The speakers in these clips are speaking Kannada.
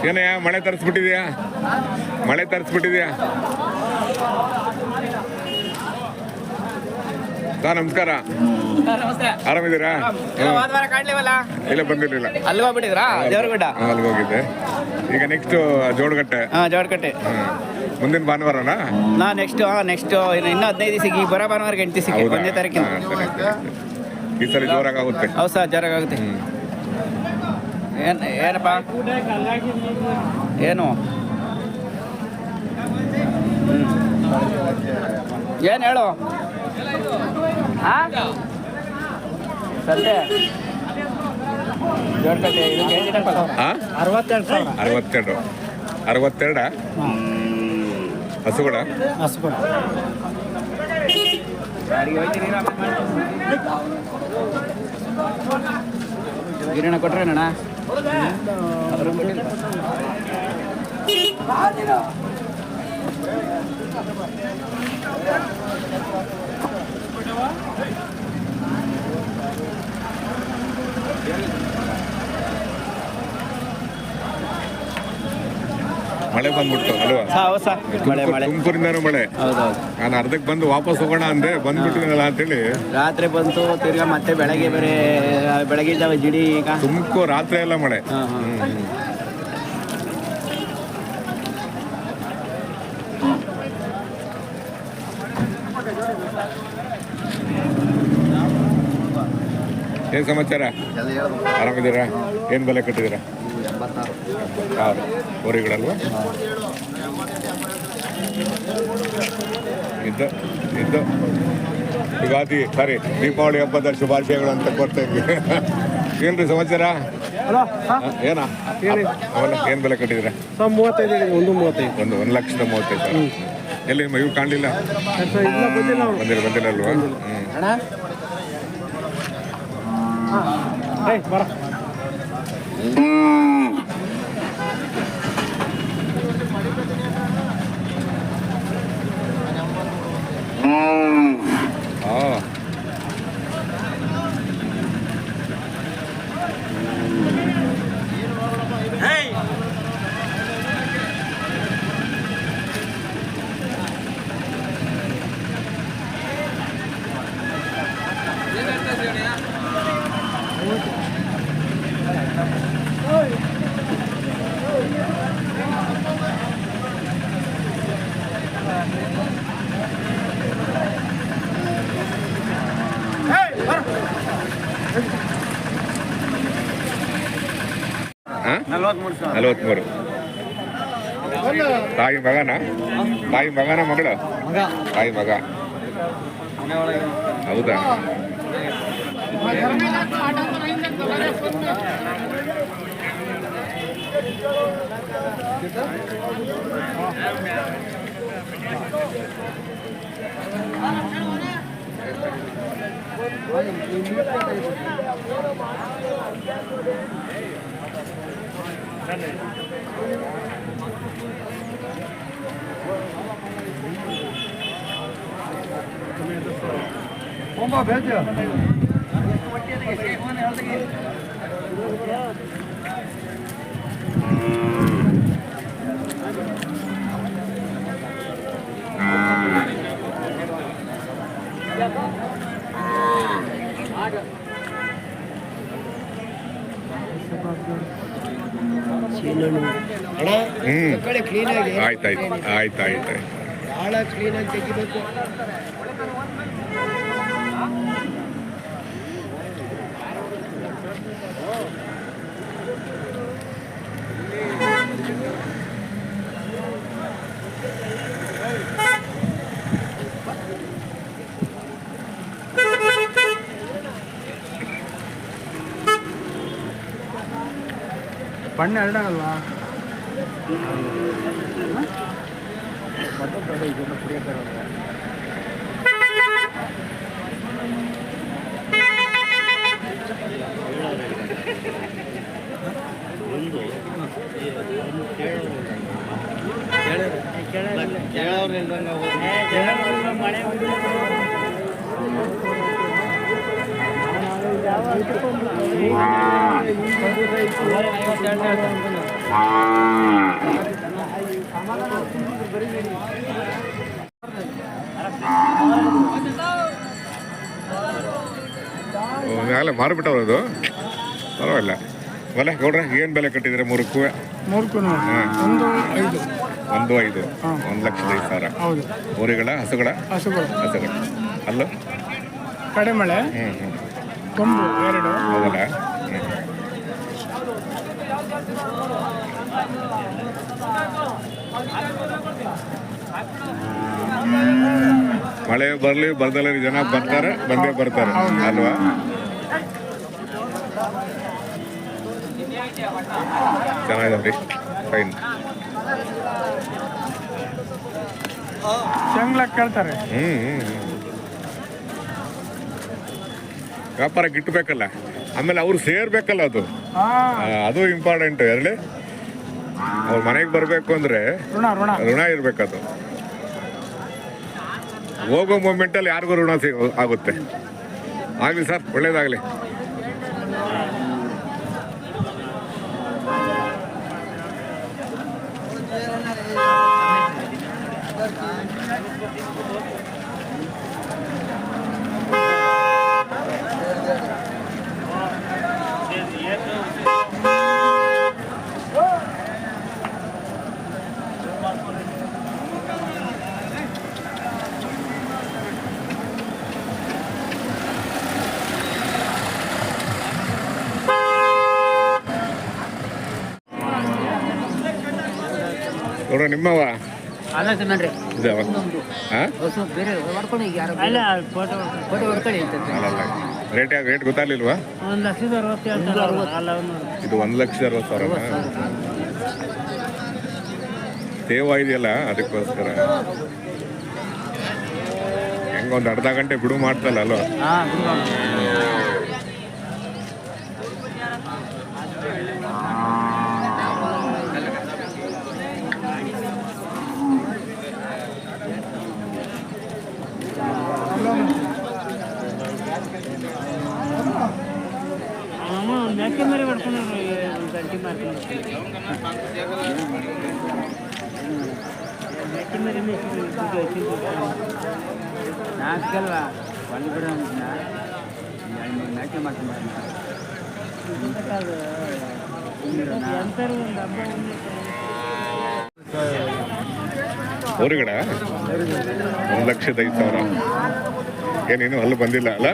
ಏನಯ್ಯ ಮಳೆ ತರಿಸ್ಬಿಟ್ಟಿದ್ಯಾ? ಮಳೆ ತರಿಸ್ಬಿಟ್ಟಿದ್ಯಾ? ನಮಸ್ಕಾರ, ಆರಾಮಿದ್ದೀರಾ? ಇಲ್ಲ ಬಂದಿರಲಿಲ್ಲ, ಅಲ್ಲಿ ಹೋಗ್ಬಿಟ್ಟಿದ್ರಾ? ದೇವ್ರಗುಡ್ಡ ಅಲ್ಲಿಗೆ ಹೋಗಿದ್ದೆ. ಈಗ ನೆಕ್ಸ್ಟ್ ಜೋಡಗಟ್ಟೆ. ಜೋಡಗಟ್ಟೆ ಮುಂದಿನ ಭಾನುವಾರನಾ? ನೆಕ್ಸ್ಟ್ ಇನ್ನು 15 ದಿವಸಕ್ಕೆ, ಈ ಬರೋ ಭಾನುವಾರಕ್ಕೆ 8 ದಿವಸಕ್ಕೆ, 1ನೇ ತಾರೀಕಿನ. ಈ ಸಲ ಜೋರಾಗುತ್ತೆ. ಹೌದು ಸರ್, ಜೋರಾಗುತ್ತೆ. ಏನಪ್ಪ ಏನು ಏನು ಹೇಳು? ಸಂತೆ ಜೋಡಗಟ್ಟೆ ಇದಕ್ಕೆ 62 ಹಸುಗಳ ಗಿರಣ ಕೊಟ್ರೆ ಅಣ್ಣ ಮಳೆ ಬಂದ್ಬಿಟ್ಟು ಅಲ್ವಾ? ತುಮಕೂರಿಂದಾನು ಮಳೆ. ನಾನು ಅರ್ಧಕ್ಕೆ ಬಂದು ವಾಪಸ್ ಹೋಗೋಣ ಅಂದೆ, ಬಂದ್ಬಿಟ್ಟಿನಲ್ಲ ಅಂತೇಳಿ ರಾತ್ರಿ ಬಂತು. ತಿರ್ಗಾ ಮತ್ತೆ ಬೆಳಗ್ಗೆ ಬೆಳಗ್ಗೆ ಇದ್ದಾವೆ ಜಿಡಿ. ಈಗ ತುಮಕೂರು ರಾತ್ರಿ ಎಲ್ಲ ಮಳೆ. ಏನ್ ಸಮಾಚಾರ? ಆರಾಮಿದ್ದೀರಾ? ಏನ್ ಬೆಲೆ ಕಟ್ಟಿದ್ದೀರಾ? 86 ಹೋರಿಗಳಲ್ವ? ಇದ್ದು ಯುಗಾದಿ ದೀಪಾವಳಿ ಹಬ್ಬದ ಶುಭಾಶಯಗಳು ಅಂತ ಕೊಡ್ತಾ ಇದ್ವಿ. ಏನ್ರಿ ಸಮಾಚಾರ? ಏನ ಏನ್ ಬೆಲೆ ಕಟ್ಟಿದ್ದೀರಾ? 1,35,000. 1,35,000. ಎಲ್ಲಿ ಇವು ಕಾಣಲಿಲ್ಲ? ಬಂದಿಲ್ಲಲ್ವಾ? ನಲವತ್ಮೂರು. ತಾಯಿ ಮಗನ ಮಗಳು? ತಾಯಿ ಮಗ. ಹೌದಾ? ಆಯ್ತಾಯ್ತು. ಭಾಳ ಕ್ಲೀನಾಗಿ ತೆಗಿಬೇಕು. ಬಣ್ಣ ಎರಡಾಗಲ್ವಾ? ಮಳೆ ಆಗಲೇ ಮಾರಿಬಿಟ್ಟವ್ರು ಅದು ಪರವಾಗಿಲ್ಲ. ಬಲೆ ಗೌಡ್ರೆ ಏನು ಬೆಲೆ ಕಟ್ಟಿದ್ರೆ ಮೂರಕ್ಕೂ? ಹಾಂ, 1.5. 1.5. 1,05,000. ಹೌದು. ಊರಿಗಳ ಹಸುಗಳ ಹಸುಗಳು ಹಸುಗಳು ಅಲ್ಲೂ ಕಡೆಮಳೆ ಕೊಂಬು 2. ಹೌದಲ್ಲ? ಮಳೆ ಬರಲಿ ಬರ್ದಲ್ಲ ಜನ ಬರ್ತಾರೆ, ಬಂದೇ ಬರ್ತಾರೆ ಅಲ್ವಾ? ಚೆನ್ನಾಗಿದ್ರಿ, ಫೈನ್. ಶಂಗ್ಲಕ್ ಕೇಳ್ತಾರೆ. ವ್ಯಾಪಾರಕ್ಕೆ ಇಟ್ಬೇಕಲ್ಲ, ಆಮೇಲೆ ಅವ್ರು ಸೇರ್ಬೇಕಲ್ಲ, ಅದು ಇಂಪಾರ್ಟೆಂಟ್. ಹೇಳಿ, ಅವ್ರ ಮನೆಗೆ ಬರಬೇಕು ಅಂದ್ರೆ ಋಣ ಇರ್ಬೇಕದು. ಹೋಗೋ ಮೂಮೆಂಟಲ್ಲಿ ಯಾರಿಗೂ ಋಣ ಆಗುತ್ತೆ. ಆಗಲಿ ಸರ್, ಒಳ್ಳೇದಾಗಲಿ. ನೋಡ್ರ ನಿಮ್ಮವ ಅಲ್ಲ ತಿಮ್ಮನ್ರಿ ಇದಾವ? ಬೇರೆ ಹೊಡ್ಕೊಂಡು ಈಗ ಯಾರು ಫೋಟೋ ಹೊಡ್ಕೊಳ್ಳಿ ರೇಟ್ ಗೊತ್ತಾಗ್ಲಿಲ್ವಾ? 1,60,000 ಇದು 1,60,000 ತೇವ ಇದೆಯಲ್ಲ, ಅದಕ್ಕೋಸ್ಕರ ಹೆಂಗೊಂದು ಅರ್ಧ ಗಂಟೆ ಬಿಡು ಮಾಡ್ತಲ್ಲ ಅಲ್ವಾ? ಮೇಕೆ ಮರಿ ಮಾಡ್ಕೊಂಡು ಗಂಟೆ ಮಾಡ್ಕೊಂಡು ಮೇಕೆ ಮರಿ ನಾಲ್ಕಲ್ವಾ ಒಂದು ಬಿಡ ಮೇಕೆ ಮಾಡ್ಕೊಂಡು ಊರುಗಡ 1,05,000. ಏನೇನು ಅಲ್ಲಿ ಬಂದಿಲ್ಲ ಅಲ್ಲ?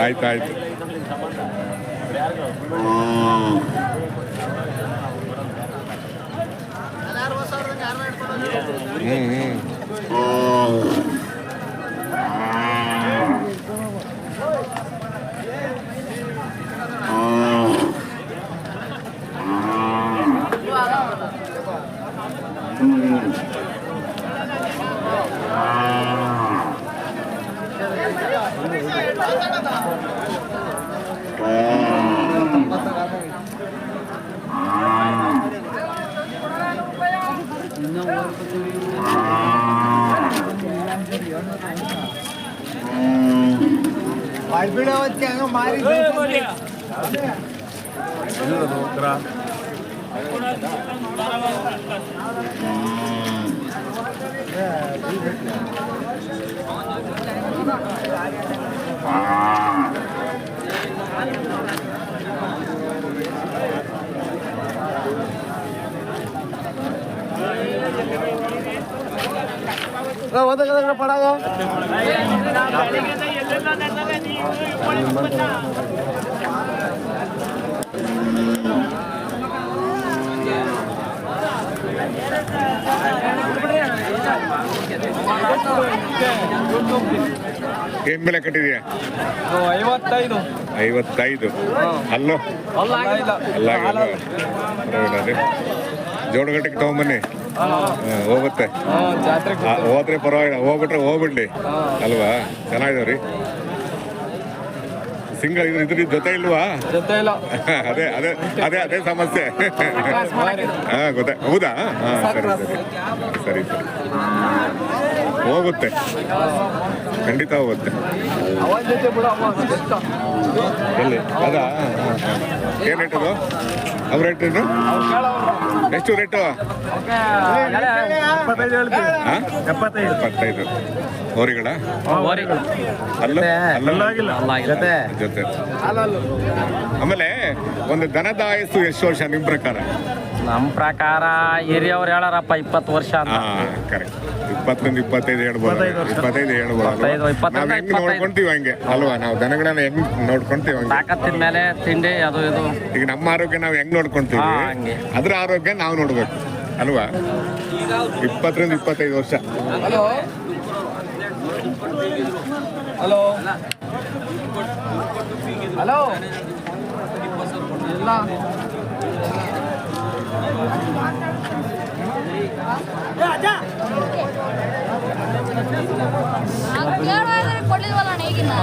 ಆಯ್ತಾಯ್ತು. ಏನ್ ಬೆಲೆ ಕಟ್ಟಿದೀಯಾ? 55. 55. ಅಲ್ಲೋ ಅಲ್ಲ ಅದೇ ಜೋಡಗಟ್ಟಿಗೆ ತಗೊಂಬನ್ನಿ. ಹೋಗುತ್ತೆ. ಜಾತ್ರೆ ಹೋದ್ರೆ ಪರವಾಗಿಲ್ಲ, ಹೋಗ್ಬಿಟ್ರೆ ಹೋಗ್ಬಿಡ್ಲಿ ಅಲ್ವಾ? ಚೆನ್ನಾಗಿದಾವ್ರಿ. ಸಿಂಗಲ್ ಇದ್ರ ಜೊತೆ ಇಲ್ವಾ? ಜೊತೆ ಇಲ್ಲ. ಅದೇ ಅದೇ ಅದೇ ಅದೇ ಸಮಸ್ಯೆ. ಹಾ ಗೊತ್ತಾ? ಹೌದಾ? ಹಾ ಸರಿ ಸರಿ ಸರಿ ಹೋಗುತ್ತೆ, ಖಂಡಿತ ಹೋಗುತ್ತೆ. ಅವನ ಜೊತೆ ಬಿಡು ಅಮ್ಮ ಬೆಸ್ಟ್. ಎಲ್ಲಿ ಅದಾ? ಏನು ರೇಟದು? ಅವ್ರ ರೇಟ್ ಏನು? ಎಷ್ಟು ರೇಟು? 75. ಹೋರಿಗಳ ಅಲ್ಲ ಜೊತೆ. ಆಮೇಲೆ ಒಂದು ದನದ ಆಯಸ್ಸು ಎಷ್ಟು ವರ್ಷ ನಿಮ್ ಪ್ರಕಾರ? ನಮ್ಮ ಪ್ರಕಾರ ಹಿರಿಯವ್ರು ಹೇಳಾರಪ್ಪ 20 ವರ್ಷ ಅಂತ. ಕರೆಕ್ಟ್. 20 25 ಹೇಳ್ಬೋದು. 25 ಹೇಳ್ಬೋದು. 25 ನಾವ್ ಹೆಂಗ್ ನೋಡ್ಕೊಂತೀವಿ ಹಂಗೆ ಅಲ್ವಾ? ನಾವು ದನಗಳನ್ನ ಹೆಂಗ್ ನೋಡ್ಕೊಂತೀವಿ ಹಂಗೆ. ತಾಕತ್ತಿನ ಮೇಲೆ ತಿಂಡಿ ಅದು ಇದು. ಈಗ ನಮ್ಮ ಆರೋಗ್ಯ ನಾವು ಹೆಂಗ್ ನೋಡ್ಕೊಂತೀವಿ ಹಂಗೆ. ಅದ್ರ ಆರೋಗ್ಯ ನಾವು ನೋಡ್ಬೇಕು ಅಲ್ವಾ? 20 25 ವರ್ಷ. ಹಲೋ ಹಲೋ ಹಲೋ ಇಲ್ಲ ಕೊಡ್ಲಿಲ್ವಲ್ಲ ಈಗಿನ